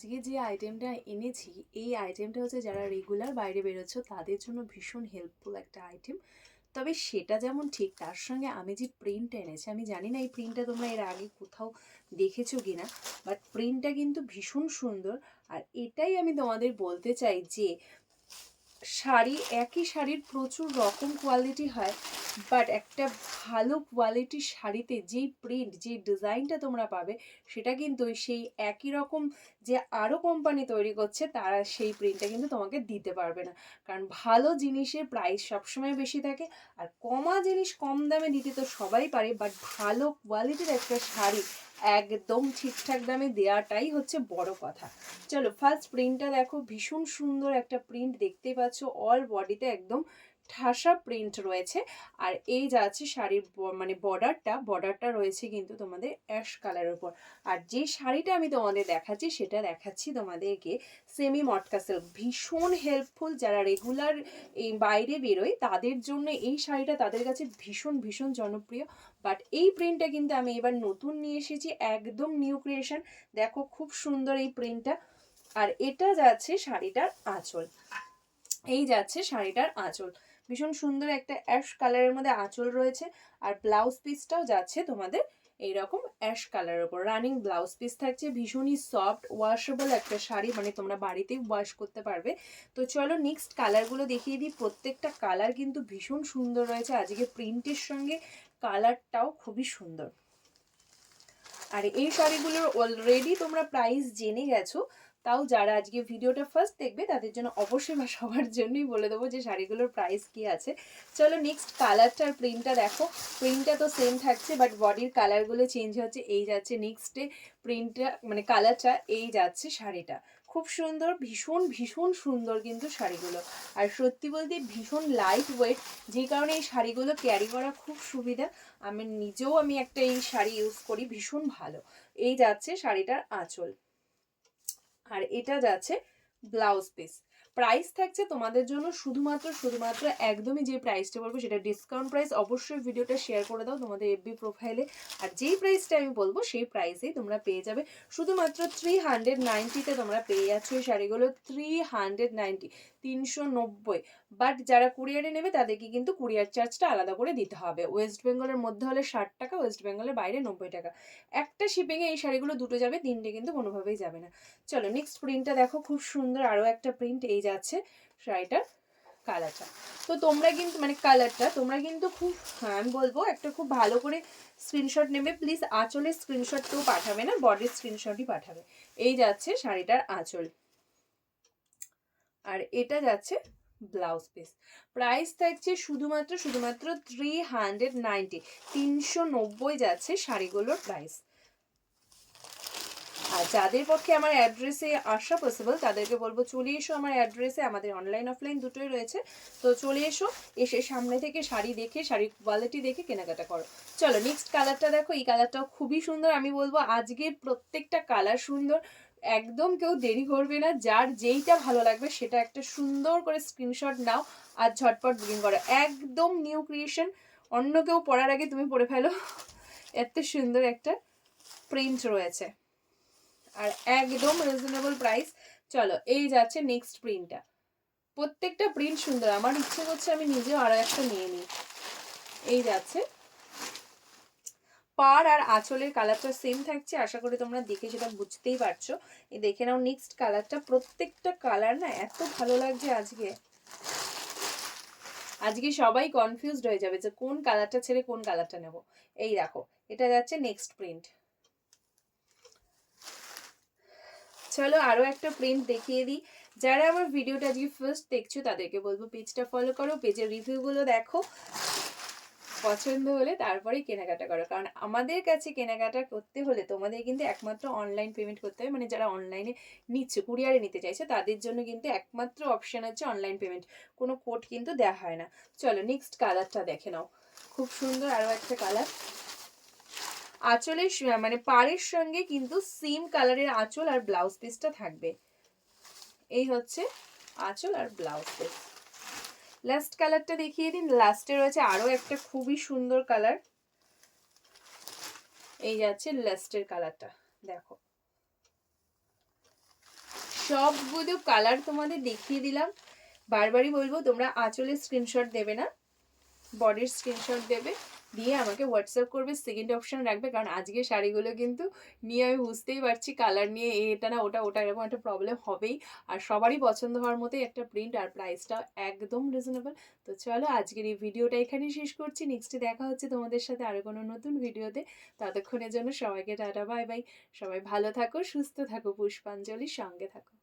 আজকে যে আইটেমটা এনেছি এই আইটেমটা হচ্ছে যারা রেগুলার বাইরে বেরোচ্ছ তাদের জন্য ভীষণ হেল্পফুল একটা আইটেম। তবে সেটা যেমন ঠিক তার সঙ্গে আমি যে প্রিন্টটা এনেছি, আমি জানি না এই প্রিন্টটা তোমরা এর আগে কোথাও দেখেছো কিনা, বাট প্রিন্টটা কিন্তু ভীষণ সুন্দর। আর এটাই আমি তোমাদের বলতে চাই যে শাড়ি, একই শাড়ির প্রচুর রকম কোয়ালিটি হয়, বাট একটা ভালো কোয়ালিটির শাড়িতে যেই প্রিন্ট, যে ডিজাইনটা তোমরা পাবে সেটা কিন্তু সেই একই রকম যে আরও কোম্পানি তৈরি করছে তারা সেই প্রিন্টটা কিন্তু তোমাকে দিতে পারবে না। কারণ ভালো জিনিসের প্রাইস সবসময় বেশি থাকে, আর কমা জিনিস কম দামে দিতে তো সবাই পারে, বাট ভালো কোয়ালিটির একটা শাড়ি একদম ঠিকঠাক দামে দেওয়াটাই হচ্ছে বড় কথা। চলো ফার্স্ট প্রিন্টটা দেখো, ভীষণ সুন্দর একটা প্রিন্ট দেখতেই পাচ্ছ, অল বডিতে একদম ঠাসা প্রিন্ট রয়েছে। আর এই যা আছে শাড়ির মানে বর্ডারটা রয়েছে কিন্তু তোমাদের অ্যাশ কালারের উপর। আর যে শাড়িটা আমি তোমাদের দেখাচ্ছি সেটা দেখাচ্ছি তোমাদেরকে সেমি মটকা সিল্ক, ভীষণ হেল্পফুল। যারা রেগুলার এই বাইরে বেরোয় তাদের জন্য এই শাড়িটা তাদের কাছে ভীষণ ভীষণ জনপ্রিয়। বাট এই প্রিন্টটা কিন্তু আমি এবার নতুন নিয়ে এসেছি, একদম নিউ ক্রিয়েশন। দেখো খুব সুন্দর এই প্রিন্টটা। আর এটা যাচ্ছে শাড়িটার আঁচল, এই যাচ্ছে শাড়িটার আঁচল, ভীষণ সুন্দর একটা অ্যাশ কালারের মধ্যে আঁচল রয়েছে। আর ব্লাউজ পিসটাও যাচ্ছে তোমাদের এইরকম অ্যাশ কালারের উপর, রানিং ব্লাউজ পিস থাকছে। ভীষণই সফট ওয়াশেবল একটা শাড়ি, মানে তোমরা বাড়িতেই ওয়াশ করতে পারবে। তো চলো নেক্সট কালারগুলো দেখিয়ে দিই। প্রত্যেকটা কালার কিন্তু ভীষণ সুন্দর রয়েছে, আজকে প্রিন্টের সঙ্গে কালারটাও খুবই সুন্দর। আর এই শাড়িগুলোর অলরেডি তোমরা প্রাইস জেনে গেছো, তাও যারা আজকে ভিডিওটা ফার্স্ট দেখবে তাদের জন্য অবশ্যই বা সবার জন্যই বলে দেবো যে শাড়িগুলোর প্রাইস কি আছে। চলো নেক্সট কালারটা আর প্রিন্টটা দেখো। প্রিন্টটা তো সেম থাকছে, বাট বডির কালারগুলো চেঞ্জ হচ্ছে। এই যাচ্ছে নেক্সটে প্রিন্টটা, মানে কালারটা, এই যাচ্ছে শাড়িটা। খুব সুন্দর, ভীষণ ভীষণ সুন্দর কিন্তু শাড়িগুলো। আর সত্যি বলতে ভীষণ লাইট ওয়েট, যে কারণে এই শাড়িগুলো ক্যারি করা খুব সুবিধা। আমি একটা এই শাড়ি ইউজ করি, ভীষণ ভালো। এই যাচ্ছে শাড়িটার আঁচল, আর এটা যাচ্ছে ব্লাউজ পিস। প্রাইস থাকছে তোমাদের জন্য শুধুমাত্র একদমই যে প্রাইসটা বলবো সেটা ডিসকাউন্ট প্রাইস। অবশ্যই ভিডিওটা শেয়ার করে দাও তোমাদের এফবি প্রোফাইলে। আর যেই প্রাইসটা আমি বলবো সেই প্রাইসেই তোমরা পেয়ে যাবে। শুধুমাত্র 390-তে তোমরা পেয়ে যাচ্ছ এই শাড়িগুলো, 390, 390। বাট যারা কুরিয়ারে নেবে তাদেরকে কিন্তু কুরিয়ার চার্জটা আলাদা করে দিতে হবে। ওয়েস্ট বেঙ্গলের মধ্যে হলে 60 টাকা, ওয়েস্ট বেঙ্গলের বাইরে 90 টাকা। একটা শিপিংয়ে এই শাড়িগুলো দুটো যাবে, তিনটে কিন্তু কোনোভাবেই যাবে না। চলো নেক্সট প্রিন্টটা দেখো, খুব সুন্দর আরও একটা প্রিন্ট। এই যাচ্ছে শাড়িটার কালারটা। তো তোমরা কিন্তু মানে কালারটা তোমরা কিন্তু খুব, আমি বলবো একটা খুব ভালো করে স্ক্রিনশট নেবে প্লিজ। আঁচলের স্ক্রিনশট কেউ পাঠাবে না, বডির স্ক্রিনশটই পাঠাবে। এই যাচ্ছে শাড়িটার আঁচল, আর এটা যাচ্ছে ব্লাউজ পিস। প্রাইস থাকছে শুধুমাত্র 390, 390 যাচ্ছে শাড়িগুলোর প্রাইস। আর যাদের পক্ষে আমার অ্যাড্রেসে আসা পসিবল তাদেরকে বলবো চলে এসো আমার অ্যাড্রেসে, আমাদের অনলাইন অফলাইন দুটোই রয়েছে। তো চলে এসো, এসে সামনে থেকে শাড়ি দেখে, শাড়ির কোয়ালিটি দেখে কেনাকাটা করো। চলো নেক্সট কালারটা দেখো, এই কালারটাও খুবই সুন্দর। আমি বলবো আজকের প্রত্যেকটা কালার সুন্দর, একদম কেউ দেরি করবে না। যার যেইটা ভালো লাগবে সেটা একটা সুন্দর করে স্ক্রিনশট নাও আর ঝটপট বুকিং করো। একদম নিউ ক্রিয়েশন, অন্য কেউ পরার আগে তুমি পরে ফেলো, এত সুন্দর একটা প্রিন্ট রয়েছে আর একদম রিজনেবল প্রাইস। চলো এই যাচ্ছে নেক্সট প্রিন্টটা। প্রত্যেকটা প্রিন্ট সুন্দর, আমার ইচ্ছে করছে আমি নিজেও আরো একটা নিয়ে নিই। এই যাচ্ছে পার আর আঁচলের কালারটা সেম থাকছে, আশা করি তোমরা দেখে সেটা বুঝতেই পারছো। এই দেখে নাও নেক্সট কালারটা। প্রত্যেকটা কালার না এত ভালো লাগছে আজকে, আজকে সবাই কনফিউজড হয়ে যাবে যে কোন কালারটা ছেড়ে কোন কালারটা নেব। এই দেখো এটা যাচ্ছে নেক্সট প্রিন্ট। চলো আরো একটা প্রিন্ট দেখিয়ে দিই। যারা আমার ভিডিওটা আজকে ফার্স্ট দেখছো তাদেরকে বলবো পেজটা ফলো করো, পেজের রিভিউগুলো দেখো, পছন্দ হলে তারপরে কেনাকাটা করো। কারণ আমাদের কাছে কেনাকাটা করতে হলে তোমাদের কিন্তু একমাত্র অনলাইন পেমেন্ট করতে হবে। মানে যারা অনলাইনে নিচ্ছে, কুরিয়ারে নিতে চাইছে, তাদের জন্য কিন্তু একমাত্র অপশন হচ্ছে অনলাইন পেমেন্ট, কোনো কোড কিন্তু দেওয়া হয় না। চলো নেক্সট কালারটা দেখে নাও, খুব সুন্দর আরো একটা কালার। আঁচলের মানে পাড়ের সঙ্গে কিন্তু সেম কালারের আঁচল আর ব্লাউজ পিসটা থাকবে। এই হচ্ছে আঁচল আর ব্লাউজ পিস। লাস্ট কালারটা দেখিয়ে দিন। লাস্টে রয়েছে আরো একটা খুবই সুন্দর কালার। এই যাচ্ছে লাস্টের কালারটা, দেখো সবগুলো কালার তোমাদের দেখিয়ে দিলাম। বারবারই বলবো তোমরা আঁচলের স্ক্রিনশট দেবে না, বডির স্ক্রিনশট দেবে, দিয়ে আমাকে হোয়াটসঅ্যাপ করবে, সেকেন্ড অপশন রাখবে, কারণ আজকে শাড়িগুলো কিন্তু নিয়ে আমি বুঝতেই পারছি কালার নিয়ে এটা না ওটা, ওটা এরকম একটা প্রবলেম হবেই। আর সবারই পছন্দ হওয়ার মতোই একটা প্রিন্ট, আর প্রাইসটাও একদম রিজনেবল। তো চলো আজকের এই ভিডিওটা এখানেই শেষ করছি। নেক্সটে দেখা হচ্ছে তোমাদের সাথে আরও কোনো নতুন ভিডিওতে। ততক্ষণের জন্য সবাইকে টাটা বাই বাই। সবাই ভালো থাকো, সুস্থ থাকো, পুষ্পাঞ্জলির সঙ্গে থাকো।